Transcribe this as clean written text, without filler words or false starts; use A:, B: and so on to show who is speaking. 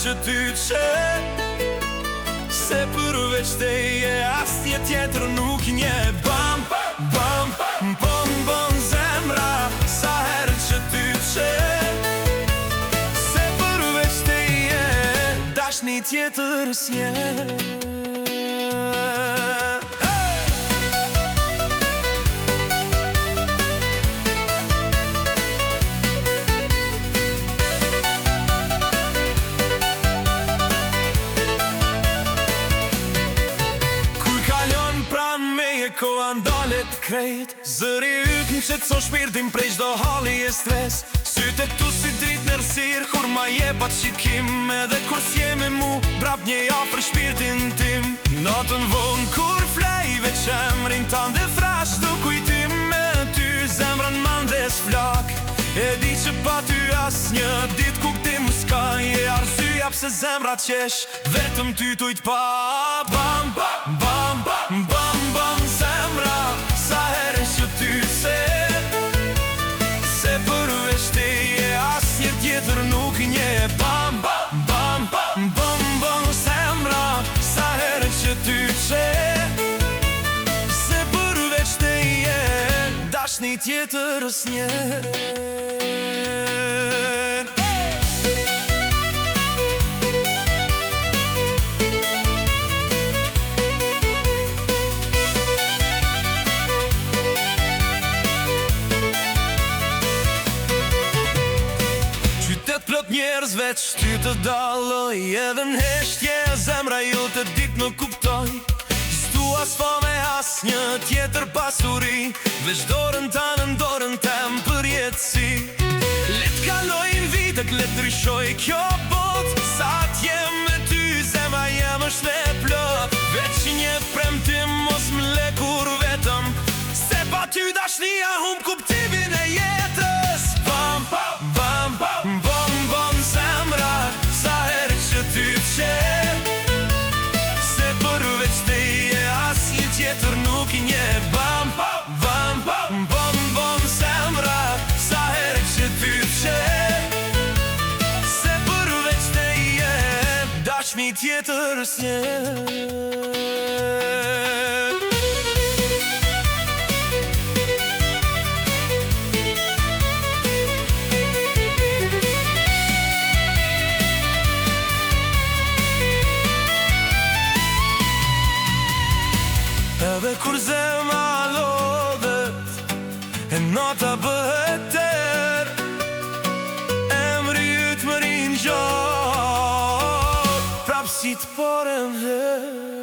A: që ty që se përveç teje asnjë tjetër nuk nje. Bam, bam, bom, bom zemra, sa herë që ty që se përveç teje dashni tjetër s'nje. Koha ndalet krejt, zëri yt më qetson shpirtin prej çdo halli e stres. Sytë tu si dritë në rësirë, kur ma jepat shikim, edhe kur s'je me mu, brap një afër shpirtin tim. Natën vonë kur flej veç emrin tan dhe frash të kujtim, me ty zemrën mandes flak. E di që pa ty asnjë dit kuptim s'ka, je arsyeja pse zemra qesh, vetëm ty tujt pa. Bam, bam, bam, bam, bam, bam zemra, sa herë që ty se përveç teje asnjë tjetër nuk nje. Bam, bam, bam, bam, bam, bam zemra, sa herë që ty se përveç teje dashni tjetër s'nje. Plot njerëz veç ty të dalloj, edhe n'heshtje zemra ju të dit më kuptoj. S'dua s'po me asnjë tjetër pasuri, veç dorën tanë në dorën tem për jetësi. Le t'kalojnë vitet, le t'ryshoj kjo bot, sa t'jem me ty zemra jem është e plot. Veç një premtim mos m'le kur vetëm, se pa ty dashnia humb kuptimin e jetës. Bam, bam, bam, bam, bam, bam zemra, sa herë që ty që se përveç teje asnjë tjetër nuk nje. Bam, bam, bam, bam, bam, bam zemra, sa herë që ty që se përveç teje dashni tjetër s'nje. Edhe kur zemra lodhet, e nota bëhet ter, emri yt më rinj gjot, prap si t'porem her.